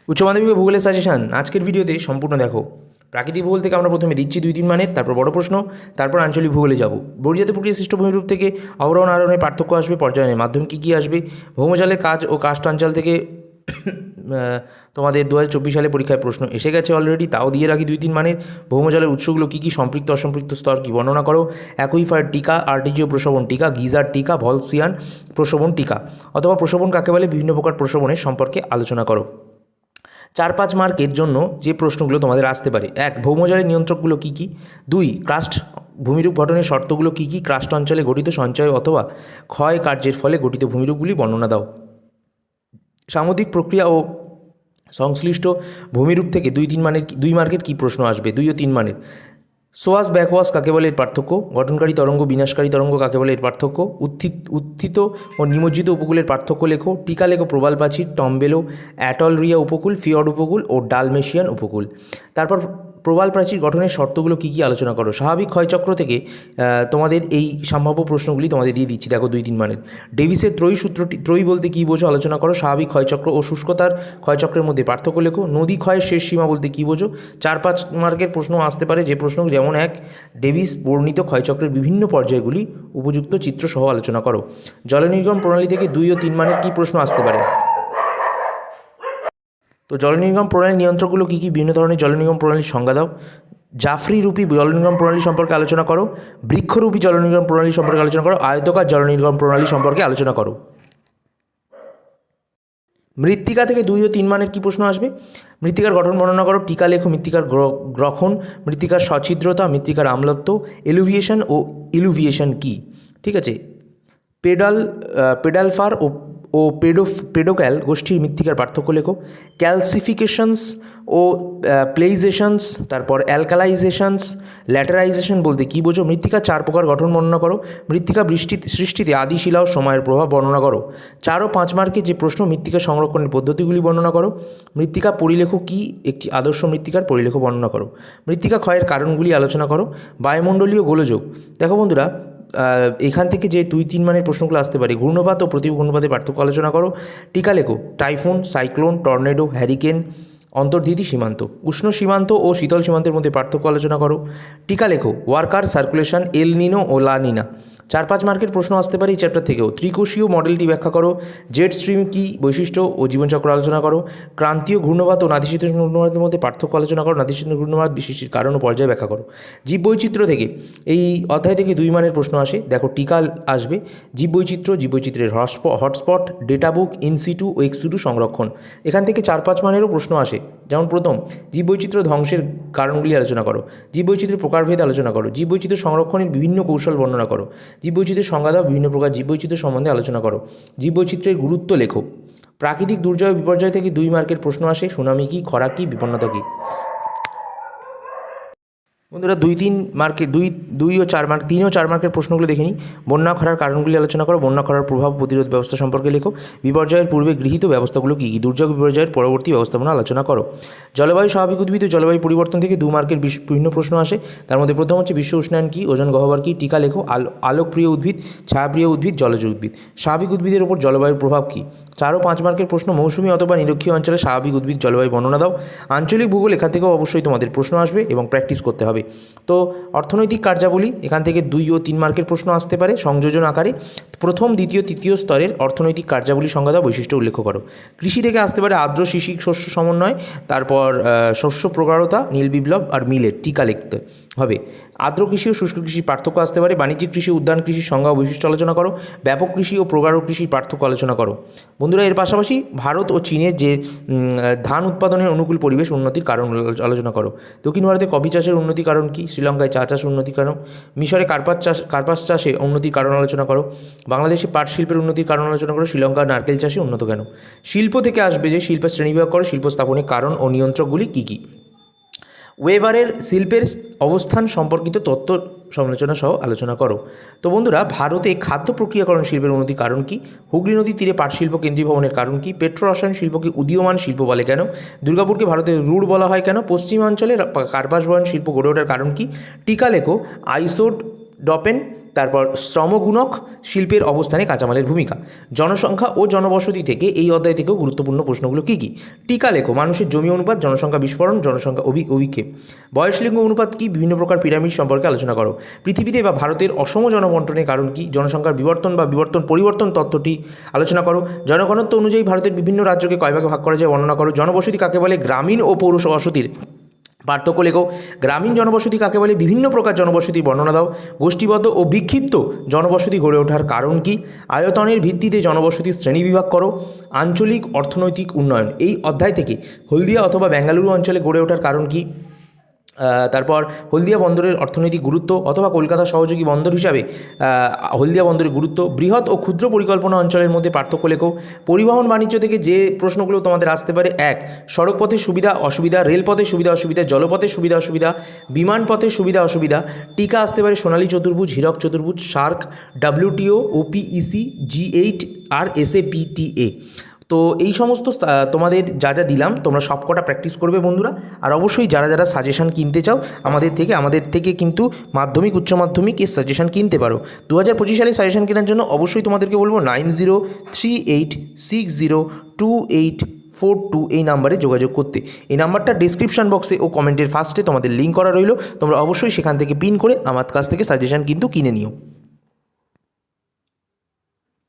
উচ্চ মাধ্যমিক ভূগোলের সাজেশান আজকের ভিডিওতে সম্পূর্ণ দেখো। প্রাকৃতিক ভূগোল থেকে আমরা প্রথমে দিচ্ছি 2-3 মানের, তারপর বড় প্রশ্ন, তারপর আঞ্চলিক ভূগোলে যাব। বর্জিত প্রক্রিয়া সৃষ্ট ভূমিরূপ থেকে আবরণ আরোহণের পার্থক্য আসবে, পর্যায়নের মাধ্যম কী কী আসবে, ভৌমজলের কাজ ও কাষ্ঠ অঞ্চল থেকে তোমাদের 2024 সালে পরীক্ষায় প্রশ্ন এসে গেছে অলরেডি, তাও দিয়ে রাখি 2-3 মানের। ভৌমজলের উৎসগুলো কী কী, সম্পৃক্ত অসম্পৃক্ত স্তর কী বর্ণনা করো, অ্যাকুইফার টিকা, আর্টিজিও প্রশোভন টিকা, গিজার টিকা, ভলসিয়ান প্রশোভন টিকা অথবা প্রশোভন কাকে বলে, বিভিন্ন প্রকার প্রশোভনের সম্পর্কে আলোচনা করো। 4-5 মার্কের জন্য যে প্রশ্নগুলো তোমাদের আসতে পারে: 1. ভৌমজলের নিয়ন্ত্রকগুলো কী কী? 2. ক্রাস্ট ভূমিরূপ গঠনের শর্তগুলো কী কী? ক্রাস্ট অঞ্চলে গঠিত সঞ্চয় অথবা ক্ষয় কার্যের ফলে গঠিত ভূমিরূপগুলি বর্ণনা দাও। সামুদ্রিক প্রক্রিয়া ও সংশ্লিষ্ট ভূমিরূপ থেকে 2 মার্কের কী প্রশ্ন আসবে? 2 ও 3 মানের। সোয়াস ব্যাকওয়াশ কাকে বলে, এর পার্থক্য। গঠনকারী তরঙ্গ বিনাশকারী তরঙ্গ কাকে বলে, এর পার্থক্য। উত্থিত ও নিমজ্জিত উপকূলের পার্থক্য লেখো। টিকা লেখো প্রবাল প্রাচীর, টম্বেলো, অ্যাটলরিয়া উপকূল, ফিয়র্ড উপকূল ও ডালমেশিয়ান উপকূল। তারপর প্রবাল প্রাচীর গঠনের শর্তগুলো কী কী আলোচনা করো। স্বাভাবিক ক্ষয়চক্র থেকে তোমাদের এই সম্ভাব্য প্রশ্নগুলি তোমাদের দিয়ে দিচ্ছি, দেখো 2-3 মানের। ডেভিসের ত্রয়ী সূত্রটি, ত্রয়ী বলতে কী বোঝো আলোচনা করো। স্বাভাবিক ক্ষয়চক্র ও শুষ্কতার ক্ষয়চক্রের মধ্যে পার্থক্য লেখো। নদী ক্ষয়ের শেষ সীমা বলতে কী বোঝো। 4-5 মার্কের প্রশ্ন আসতে পারে, যে প্রশ্ন যেমন 1. ডেভিস বর্ণিত ক্ষয়চক্রের বিভিন্ন পর্যায়গুলি উপযুক্ত চিত্রসহ আলোচনা করো। জলনির্গম প্রণালী থেকে 2 ও 3 মানের কী প্রশ্ন আসতে পারে। তো জলনির্গম প্রণালীর নিয়ন্ত্রকগুলো কী কী, বিভিন্ন ধরনের জলনির্গম প্রণালীর সংজ্ঞা দাও। জাফরি রূপী জলনির্গম প্রণালী সম্পর্কে আলোচনা করো। বৃক্ষরূপী জলনির্গম প্রণালী সম্পর্কে আলোচনা করো। আয়তকার জলনির্গম প্রণালী সম্পর্কে আলোচনা করো। মৃত্তিকা থেকে 2 ও 3 মানের কী প্রশ্ন আসবে। মৃত্তিকার গঠন বর্ণনা করো। টিকা লেখো মৃত্তিকার গ্রথন, মৃত্তিকার সছিদ্রতা, মৃত্তিকার আম্লত্ব, এলুভিয়েশন ও ইলুভিয়েশন কী। ঠিক আছে। পেডালফার ও পেডোক্যাল গোষ্ঠীর মৃত্তিকার পার্থক্য লেখো। ক্যালসিফিকেশনস ও প্লেইজেশনস, তারপর অ্যালকালাইজেশনস, ল্যাটারাইজেশন বলতে কী বোঝো। মৃত্তিকা 4 প্রকার গঠন বর্ণনা করো। মৃত্তিকা সৃষ্টিতে আদি শিলা ও সময়ের প্রভাব বর্ণনা করো। 4 ও 5 মার্কে যে প্রশ্ন, মৃত্তিকা সংরক্ষণের পদ্ধতিগুলি বর্ণনা করো। মৃত্তিকা পরিলেখ কী, একটি আদর্শ মৃত্তিকার পরিলেখ বর্ণনা করো। মৃত্তিকা ক্ষয়ের কারণগুলি আলোচনা করো। বায়ুমণ্ডলীয় গোলযোগ, দেখো বন্ধুরা, এখান থেকে যে 2-3 মানের প্রশ্নগুলো আসতে পারে। ঘূর্ণপাত ও প্রতি ঘূর্ণপাতের পার্থক্য আলোচনা করো। টিকা লেখো টাইফুন, সাইক্লোন, টর্নেডো, হ্যারিকেন, অন্তর্ধিতি সীমান্ত। উষ্ণ সীমান্ত ও শীতল সীমান্তের মধ্যে পার্থক্য আলোচনা করো। টিকা লেখো ওয়ার্কার সার্কুলেশন, এল নিনো ও লা নিনা। 4-5 মার্কের প্রশ্ন আসতে পারে এই চ্যাপ্টার থেকেও। ত্রিকোষীয় মডেলটি ব্যাখ্যা করো। জেট স্ট্রিম কী, বৈশিষ্ট্য ও জীবনচক্র আলোচনা করো। ক্রান্তীয় ঘূর্ণপাত ও নাতিশীতোষ্ণ ঘূর্ণপাতের মধ্যে পার্থক্য আলোচনা করো। নাতিশীতোষ্ণ ঘূর্ণপাত বিশিষ্টির কারণ ও পর্যায় ব্যাখ্যা করো। জীববৈচিত্র্য থেকে এই অধ্যায় থেকে 2 মানের প্রশ্ন আসে, দেখো টিকা আসবে। জীববৈচিত্র্যের হটস্পট, ডেটা বুক, ইনসিটু ও এক্সিটু সংরক্ষণ। এখান থেকে 4-5 মানেরও প্রশ্ন আসে, যেমন প্রথম জীববৈচিত্র্য ধ্বংসের কারণগুলি আলোচনা করো। জীববৈচিত্র্যের প্রকারভেদ আলোচনা করো। জীববৈচিত্র্য সংরক্ষণের বিভিন্ন কৌশল বর্ণনা করো। জীববৈচিত্র্যের সংজ্ঞা দাও। বিভিন্ন প্রকার জীববৈচিত্র্য সম্বন্ধে আলোচনা করো। জীববৈচিত্র্যের গুরুত্ব লেখো। প্রাকৃতিক দুর্যোগ বিপর্যয় থেকে 2 মার্কের প্রশ্ন আসে। সুনামি কী, খরা কী, বিপন্নতা কী। বন্ধুরা 2-3 মার্কের 2 ও 4 মার্ক 3 ও 4 মার্কের প্রশ্নগুলো দেখে নিই। বন্যা খরার কারণগুলি আলোচনা করো। বন্যা খরার প্রভাব প্রতিরোধ ব্যবস্থা সম্পর্কে লেখো। বিপর্যয়ের পূর্বে গৃহীত ব্যবস্থাগুলো কী কী। দুর্যোগ বিপর্যয়ের পরবর্তী ব্যবস্থাপনা আলোচনা করো। জলবায়ু স্বাভাবিক উদ্ভিদ ও জলবায়ু পরিবর্তন থেকে 2 মার্কের বিভিন্ন প্রশ্ন আসে। তার মধ্যে প্রথম হচ্ছে বিশ্ব উষ্ণায়ন কী, ওজন গহ্বর কী। টিকা লেখো আলোকপ্রিয় উদ্ভিদ, ছায়াপ্রিয় উদ্ভিদ, জলজ উদ্ভিদ। স্বাভাবিক উদ্ভিদের ওপর জলবায়ুর প্রভাব কী। 4 ও 5 মার্কের প্রশ্ন, মৌসুমী অথবা নিরক্ষীয় অঞ্চলে স্বাভাবিক উদ্ভিদ জলবায়ু বর্ণনা দাও। আঞ্চলিক ভূগোল, এখান থেকেও অবশ্যই তোমাদের প্রশ্ন আসবে এবং প্র্যাকটিস করতে হবে। তো অর্থনৈতিক কার্যাবলী, এখান থেকে 2 ও 3 মার্কের প্রশ্ন আসতে পারে সংযোজন আকারে। প্রথম, দ্বিতীয়, তৃতীয় স্তরের অর্থনৈতিক কার্যাবলী সংজ্ঞা দাও, বৈশিষ্ট্য উল্লেখ করো। কৃষি থেকে আসতে পারে আর্দ্র শিশির শস্য সমন্বয়, তারপর শস্য প্রগাঢ়তা, নীল বিপ্লব আর মিলেট। টিকা লিখতে হবে। আর্দ্র কৃষি ও শুষ্ক কৃষির পার্থক্য আসতে পারে। বাণিজ্যিক কৃষি, উদ্যান কৃষির সংজ্ঞা ও বৈশিষ্ট্য আলোচনা করো। ব্যাপক কৃষি ও প্রগাঢ় কৃষির পার্থক্য আলোচনা করো। বন্ধুরা, এর পাশাপাশি ভারত ও চীনের যে ধান উৎপাদনের অনুকূল পরিবেশ উন্নতির কারণ আলোচনা করো। দক্ষিণ ভারতে কফি চাষের উন্নতির কারণ কী। শ্রীলঙ্কায় চা চাষ উন্নতির কারণ। মিশরে কার্পাস চাষে উন্নতির কারণ আলোচনা করো। বাংলাদেশে পাট শিল্পের উন্নতির কারণ আলোচনা করো। শ্রীলঙ্কার নারকেল চাষে উন্নত কেন। শিল্প থেকে আসবে যে শিল্পের শ্রেণীবিভাগ করো। শিল্প স্থাপনের কারণ ও নিয়ন্ত্রকগুলি কী কী। ওয়েবারের শিল্পের অবস্থান সম্পর্কিত তত্ত্ব সমালোচনা সহ আলোচনা করো। তো বন্ধুরা, ভারতে খাদ্য প্রক্রিয়াকরণ শিল্পের উন্নতির কারণ কী। হুগলি নদীর তীরে পাট শিল্প কেন্দ্রীভবনের কারণ কী। পেট্রো রসায়ন শিল্পকে উদীয়মান শিল্প বলে কেন। দুর্গাপুরকে ভারতের রুড় বলা হয় কেন। পশ্চিমাঞ্চলে কার্পাস বয়ন শিল্প গড়ে ওঠার কারণ কী। টিকা লেখো আইসোডপেন, তারপর শ্রমগুণক শিল্পের অবস্থানে কাঁচামালের ভূমিকা, জনসংখ্যা ও জনবসতি থেকে এই অধ্যায় থেকেও গুরুত্বপূর্ণ প্রশ্নগুলো কী কী, টিকা লেখো, মানুষের জমি অনুপাত, জনসংখ্যা বিস্ফোরণ, জনসংখ্যা অভিক্ষেপ, বয়স লিঙ্গ অনুপাত কী, বিভিন্ন প্রকার পিরামিড সম্পর্কে আলোচনা করো, পৃথিবীতে বা ভারতের অসম জনবন্টনের কারণ কী, জনসংখ্যার বিবর্তন বা পরিবর্তন তত্ত্বটি আলোচনা করো, জনঘনত্ব অনুযায়ী ভারতের বিভিন্ন রাজ্যকে কয় ভাগে ভাগ করা যায় বর্ণনা করো, জনবসতি কাকে বলে, গ্রামীণ ও পৌর বসতির পার্থক্য লেখো, গ্রামীণ জনবসতি কাকে বলে, বিভিন্ন প্রকার জনবসতির বর্ণনা দাও, গোষ্ঠীবদ্ধ ও বিক্ষিপ্ত জনবসতি গড়ে ওঠার কারণ কী, আয়তনের ভিত্তিতে জনবসতির শ্রেণীবিভাগ করো, আঞ্চলিক অর্থনৈতিক উন্নয়ন, এই অধ্যায় থেকে হলদিয়া অথবা বেঙ্গালুরু অঞ্চলে গড়ে ওঠার কারণ কী, তারপর হলদিয়া বন্দরের অর্থনৈতিক গুরুত্ব অথবা কলকাতা সহযোগী বন্দর হিসাবে হলদিয়া বন্দরের গুরুত্ব, বৃহৎ ও ক্ষুদ্র পরিকল্পনা অঞ্চলের মধ্যে পার্থক্য লেখো, পরিবহন বাণিজ্য থেকে যে প্রশ্নগুলো তোমাদের আসতে পারে, এক, সড়কপথের সুবিধা অসুবিধা, রেলপথের সুবিধা অসুবিধা, জলপথের সুবিধা অসুবিধা, বিমানপথের সুবিধা অসুবিধা, টিকা আসতে পারে সোনালী চতুর্ভুজ, হীরক চতুর্ভুজ, সার্ক, WTO, OPEC, G8 আর SAPTA। তো এই সমস্ত তোমাদের যা যা দিলাম তোমরা সবকটা প্র্যাকটিস করবে বন্ধুরা। আর অবশ্যই যারা যারা সাজেশান কিনতে চাও আমাদের থেকে কিন্তু মাধ্যমিক উচ্চ মাধ্যমিকের সাজেশান কিনতে পারো। 2025 সালে সাজেশান কেনার জন্য অবশ্যই তোমাদেরকে বলবো 9038602842 এই নাম্বারে যোগাযোগ করতে। এই নাম্বারটা ডিসক্রিপশন বক্সে ও কমেন্টের ফার্স্টে তোমাদের লিঙ্ক করা রইলো, তোমরা অবশ্যই সেখান থেকে পিন করে আমার কাছ থেকে সাজেশান কিন্তু কিনে নিও।